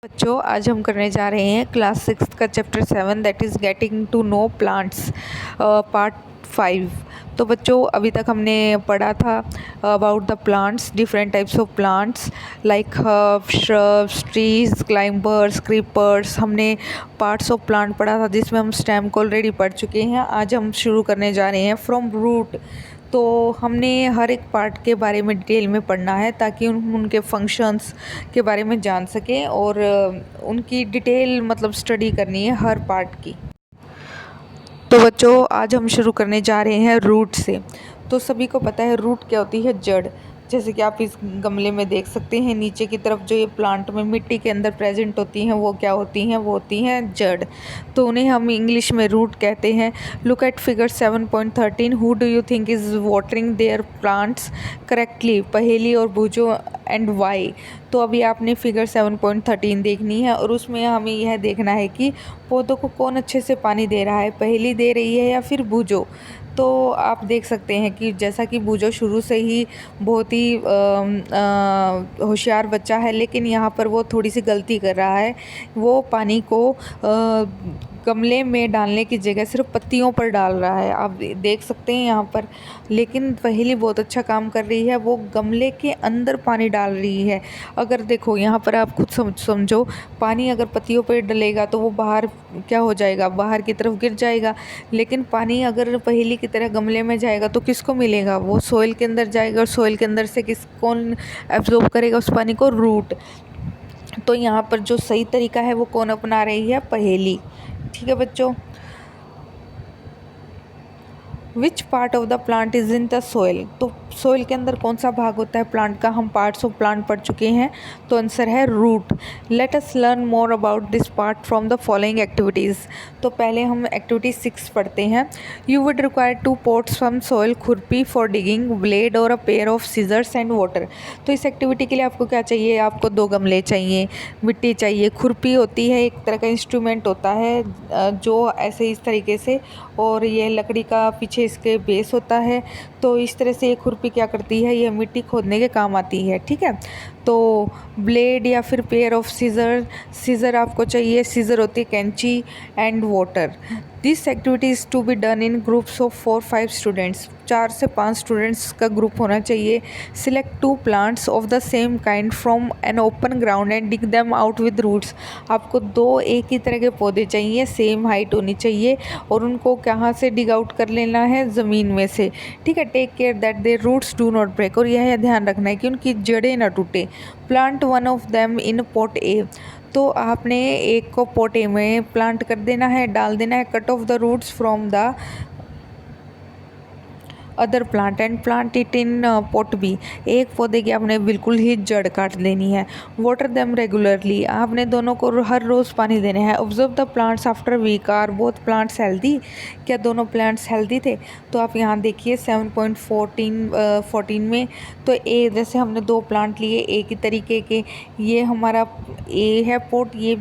बच्चों, आज हम करने जा रहे हैं क्लास 6 का chapter 7 that is getting to know plants part 5। तो बच्चों, अभी तक हमने पढ़ा था about the plants, different types of plants like shrubs, trees, climbers, creepers. हमने पार्ट्स ऑफ प्लांट पढ़ा था जिसमें हम स्टेम को ऑलरेडी पढ़ चुके हैं। आज हम शुरू करने जा रहे हैं फ्रॉम रूट। तो हमने हर एक पार्ट के बारे में डिटेल में पढ़ना है ताकि उनके फंक्शंस के बारे में जान सकें और उनकी डिटेल मतलब स्टडी करनी है हर पार्ट की। तो बच्चों, आज हम शुरू करने जा रहे हैं रूट से। तो सभी को पता है रूट क्या होती है, जड़। जैसे कि आप इस गमले में देख सकते हैं, नीचे की तरफ जो ये प्लांट में मिट्टी के अंदर प्रेजेंट होती हैं वो क्या होती हैं, वो होती हैं जड़। तो उन्हें हम इंग्लिश में रूट कहते हैं। Look at figure 7.13। Who do you think is watering their plants correctly? पहेली और बूझो एंड वाई। तो अभी आपने फिगर 7.13 देखनी है और उसमें हमें यह देखना है कि पौधों को कौन अच्छे से पानी दे रहा है, पहेली दे रही है या फिर बूझो। तो आप देख सकते हैं कि जैसा कि बूझो शुरू से ही बहुत ही होशियार बच्चा है, लेकिन यहाँ पर वो थोड़ी सी गलती कर रहा है। वो पानी को गमले में डालने की जगह सिर्फ पत्तियों पर डाल रहा है, आप देख सकते हैं यहाँ पर। लेकिन पहेली बहुत अच्छा काम कर रही है, वो गमले के अंदर पानी डाल रही है। अगर देखो यहाँ पर आप खुद समझो, पानी अगर पत्तियों पर डलेगा तो वो बाहर क्या हो जाएगा, बाहर की तरफ गिर जाएगा। लेकिन पानी अगर पहेली की तरह गमले में जाएगा तो किसको मिलेगा, वो सोइल के अंदर जाएगा और सोइल के अंदर से कौन एब्जॉर्ब करेगा उस पानी को, रूट। तो यहाँ पर जो सही तरीका है वो कौन अपना रही है, पहेली। ठीक है बच्चों। Which part of the plant is in the soil? तो सोइल के अंदर कौन सा भाग होता है प्लांट का, हम पार्ट्स ऑफ प्लांट पढ़ चुके हैं। तो आंसर है root. Let us learn more about this part from the following activities. तो पहले हम एक्टिविटी 6 पढ़ते हैं। You would require 2 pots from soil, खुरपी फॉर डिगिंग, ब्लेड और a pair of scissors and water. तो इस एक्टिविटी के लिए आपको क्या चाहिए, आपको 2 गमले चाहिए, मिट्टी चाहिए, खुरपी होती है, एक तरह का इंस्ट्रूमेंट होता है जो ऐसे इस तरीके से, और ये लकड़ी का पीछे इसके बेस होता है। तो इस तरह से ये खुरपी क्या करती है, ये मिट्टी खोदने के काम आती है। ठीक है। तो ब्लेड या फिर पेयर ऑफ सीज़र आपको चाहिए, सीज़र होती है कैंची, and water. This activity is to be done in groups of 4-5 students. 4 से 5 स्टूडेंट्स का ग्रुप होना चाहिए। Select 2 plants of the same kind from an open ground and dig them out with roots. आपको 2 एक ही तरह के पौधे चाहिए, सेम हाइट होनी चाहिए, और उनको कहाँ से डिग आउट कर लेना है, ज़मीन में से। ठीक है। Take care that their roots do not break. और यह ध्यान रखना है कि उनकी जड़ें ना टूटे। Plant one of them in pot a. तो आपने एक को पॉट ए में प्लांट कर देना है, डाल देना है। Cut off the roots from the other plant and plant it in pot B. एक पौधे की आपने बिल्कुल ही जड़ काट देनी है। Water them regularly. आपने दोनों को हर रोज़ पानी देना है। Observe the plants after week. Are both plants healthy? क्या दोनों प्लांट्स हेल्दी थे? तो आप यहाँ देखिए 7.14 में, तो ए जैसे हमने 2 प्लांट लिए एक ही तरीके के, ये हमारा ए है पॉट, ये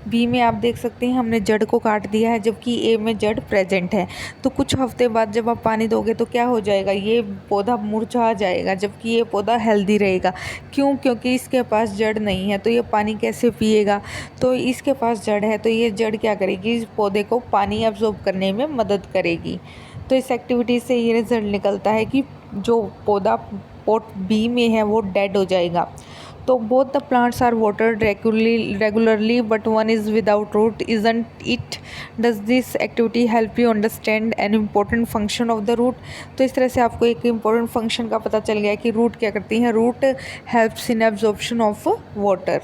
बी में आप देख सकते हैं हमने जड़ को काट दिया है, जबकि ए में जड़ प्रेजेंट है। तो कुछ हफ्ते बाद जब आप पानी दोगे तो क्या हो जाएगा, ये पौधा मुरझा जाएगा, जबकि ये पौधा हेल्दी रहेगा। क्यों? क्योंकि इसके पास जड़ नहीं है, तो ये पानी कैसे पिएगा? तो इसके पास जड़ है, तो ये जड़ क्या करेगी, इस पौधे को पानी एब्जॉर्ब करने में मदद करेगी। तो इस एक्टिविटी से ये रिजल्ट निकलता है कि जो पौधा पॉट बी में है वो डेड हो जाएगा। तो both the plants are watered regularly but one is without root, isn't it? Does this activity help you understand an important function of the root? तो इस तरह से आपको एक इम्पोर्टेंट फंक्शन का पता चल गया कि रूट क्या करती हैं। Root helps in absorption of water.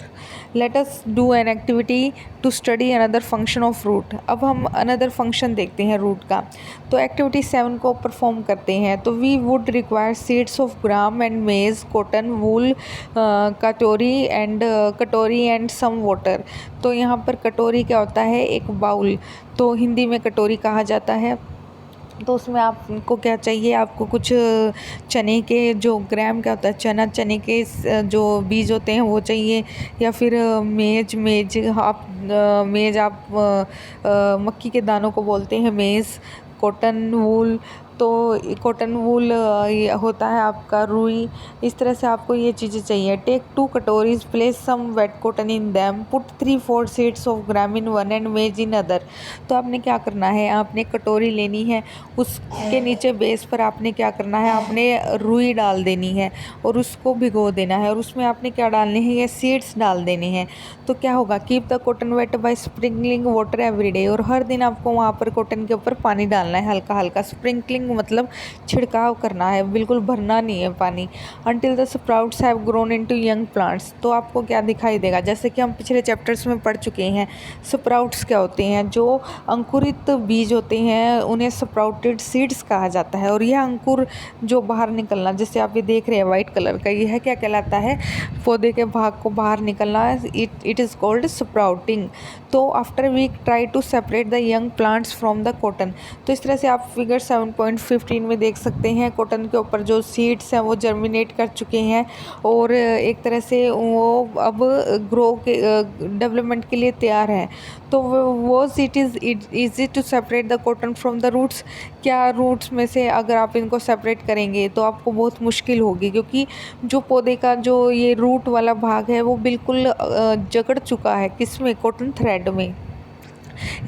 Let us do an activity to study another function of root. अब हम अनदर फंक्शन देखते हैं रूट का। तो एक्टिविटी 7 को परफॉर्म करते हैं। तो we would require seeds of gram and maize, cotton, wool, katori and some water. तो यहाँ पर कटोरी क्या होता है, एक बाउल, तो हिंदी में कटोरी कहा जाता है। तो उसमें आपको क्या चाहिए, आपको कुछ चने के जो ग्राम क्या होता है, चने के जो बीज होते हैं वो चाहिए, या फिर मेज आप मक्की के दानों को बोलते हैं मेज़। कॉटन, वूल, तो कॉटन वूल ये होता है आपका रुई। इस तरह से आपको ये चीज़ें चाहिए। Take 2 katoris, place some wet cotton in them, put 3-4 seeds of gram in one and maize in other. तो आपने क्या करना है, आपने कटोरी लेनी है, उसके नीचे बेस पर आपने क्या करना है, आपने रुई डाल देनी है और उसको भिगो देना है, और उसमें आपने क्या डालने हैं, ये सीड्स डाल देने हैं। तो क्या होगा, keep the cotton weight by sprinkling water every day. और हर दिन आपको वहाँ पर कॉटन के ऊपर पानी डालना है, हल्का हल्का। स्प्रिंकलिंग मतलब छिड़काव करना है, बिल्कुल भरना नहीं है पानी। Until the sprouts have grown into young plants. तो आपको क्या दिखाई देगा, जैसे कि हम पिछले चैप्टर्स में पढ़ चुके हैं, स्प्राउट्स क्या होते हैं, जो अंकुरित बीज होते हैं उन्हें स्प्राउटेड सीड्स कहा जाता है। और यह अंकुर जो बाहर निकलना, जैसे आप ये देख रहे हैं वाइट कलर का, यह क्या कहलाता है, पौधे के भाग को बाहर निकलना, इट इज़ कॉल्ड स्प्राउटिंग। तो after we try to separate the young plants from the cotton. तो इस तरह से आप फिगर 7.15 में देख सकते हैं, कॉटन के ऊपर जो सीड्स हैं वो जर्मिनेट कर चुके हैं और एक तरह से वो अब ग्रो के डेवलपमेंट के लिए तैयार हैं। तो वो it is easy to separate the cotton from the roots. क्या रूट्स में से अगर आप इनको सेपरेट करेंगे तो आपको बहुत मुश्किल होगी, क्योंकि जो पौधे का जो ये रूट वाला भाग है वो बिल्कुल जकड़ चुका है, किसमें, कॉटन थ्रेड में।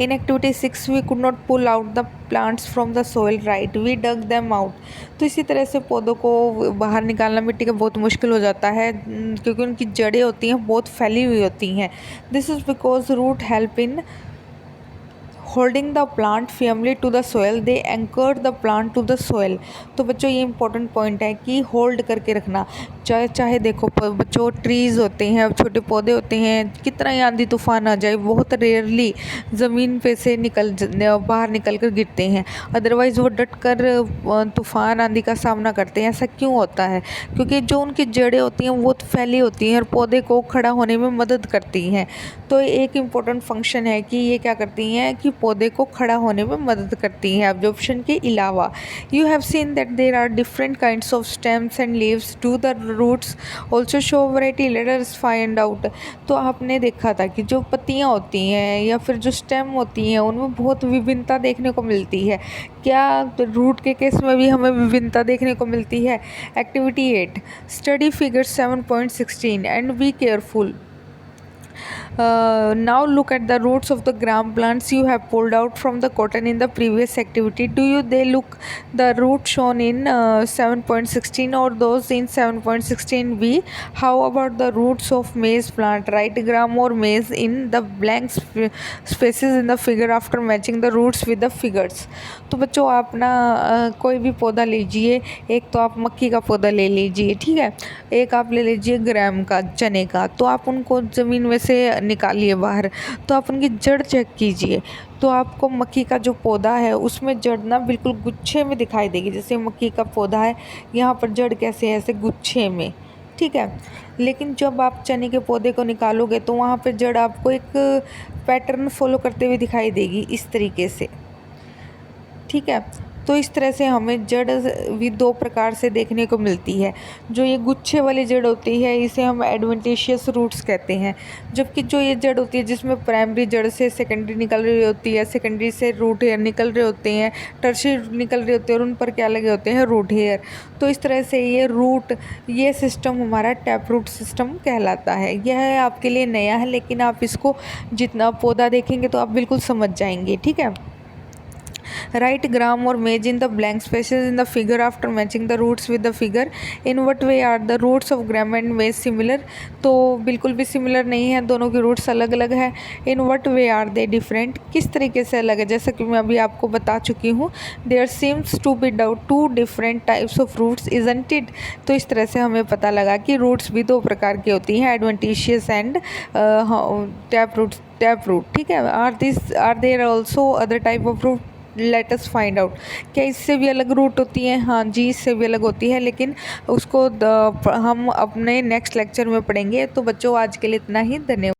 In activity 6 we could not pull out the plants from the soil, right, we dug them out। तो इसी तरह से पौधों को बाहर निकालना मिट्टी का बहुत मुश्किल हो जाता है, क्योंकि उनकी जड़ें होती हैं बहुत फैली हुई होती हैं। This is because root help in holding the plant firmly to the soil, they anchor the plant to the soil. तो बच्चों ये इंपॉर्टेंट पॉइंट है कि होल्ड करके रखना। चाहे देखो बच्चों, ट्रीज़ होते हैं, छोटे पौधे होते हैं, कितना ही आंधी तूफान आ जाए बहुत रेयरली ज़मीन पे से बाहर निकल कर गिरते हैं। अदरवाइज़ वो डट कर तूफान आंधी का सामना करते हैं। ऐसा क्यों होता है, क्योंकि जो उनकी जड़ें होती हैं वो फैली होती हैं और पौधे को खड़ा होने में मदद करती हैं। तो एक इम्पॉर्टेंट फंक्शन है कि ये क्या करती हैं कि पौधे को खड़ा होने में मदद करती हैं एब्जॉर्प्शन के अलावा। You have seen that there are different kinds of stems and leaves to the roots also show variety, let us find out. तो आपने देखा था कि जो पत्तियां होती हैं या फिर जो स्टेम होती हैं उनमें बहुत विभिन्नता देखने को मिलती है। क्या रूट के केस में भी हमें विभिन्नता देखने को मिलती है। Activity 8, study figure 7.16 and be careful. Now look at the roots of the gram plants you have pulled out from the cotton in the previous activity. Do you they look the root shown in 7.16 or those in 7.16b? How about the roots of maize plant? Write gram or maize in the blank spaces in the figure after matching the roots with the figures. तो बच्चों आप ना कोई भी पौधा लीजिए, एक तो आप मक्की का पौधा ले लीजिए, ठीक है, एक आप ले लीजिए ग्राम का, चने का। तो आप उनको ज़मीन में से निकालिए बाहर, तो आप उनकी जड़ चेक कीजिए। तो आपको मक्की का जो पौधा है उसमें जड़ ना बिल्कुल गुच्छे में दिखाई देगी। जैसे मक्की का पौधा है, यहाँ पर जड़ कैसे है, ऐसे गुच्छे में, ठीक है। लेकिन जब आप चने के पौधे को निकालोगे तो वहाँ पर जड़ आपको एक पैटर्न फॉलो करते हुए दिखाई देगी, इस तरीके से, ठीक है। तो इस तरह से हमें जड़ भी दो प्रकार से देखने को मिलती है। जो ये गुच्छे वाली जड़ होती है इसे हम एडवेंटिशियस रूट्स कहते हैं, जबकि जो ये जड़ होती है जिसमें प्राइमरी जड़ से सेकेंडरी निकल रही होती है, सेकेंडरी से रूट हेयर निकल रहे होते हैं, टर्शियरी निकल रहे होते हैं और उन पर क्या लगे होते हैं, रूट हेयर। तो इस तरह से ये सिस्टम हमारा टैप रूट सिस्टम कहलाता है। यह आपके लिए नया है, लेकिन आप इसको जितना पौधा देखेंगे तो आप बिल्कुल समझ जाएंगे, ठीक है। Write gram or maize in the blank spaces in the figure after matching the roots with the figure. In what way are the roots of gram and maize similar? तो बिल्कुल भी सिमिलर नहीं है, दोनों की रूट्स अलग अलग है। In what way are they different? किस तरीके से अलग है, जैसा कि मैं अभी आपको बता चुकी हूँ। There seems to be two different types of roots, isn't it? तो इस तरह से हमें पता लगा कि रूट्स भी दो प्रकार की होती हैं, एडवेंटिशियस एंड टैप रूट, ठीक है। Are there also other type of root? Let us find out. क्या इससे भी अलग रूट होती है? हाँ जी, इससे भी अलग होती है, लेकिन उसको हम अपने नेक्स्ट लेक्चर में पढ़ेंगे। तो बच्चों आज के लिए इतना ही, धन्यवाद।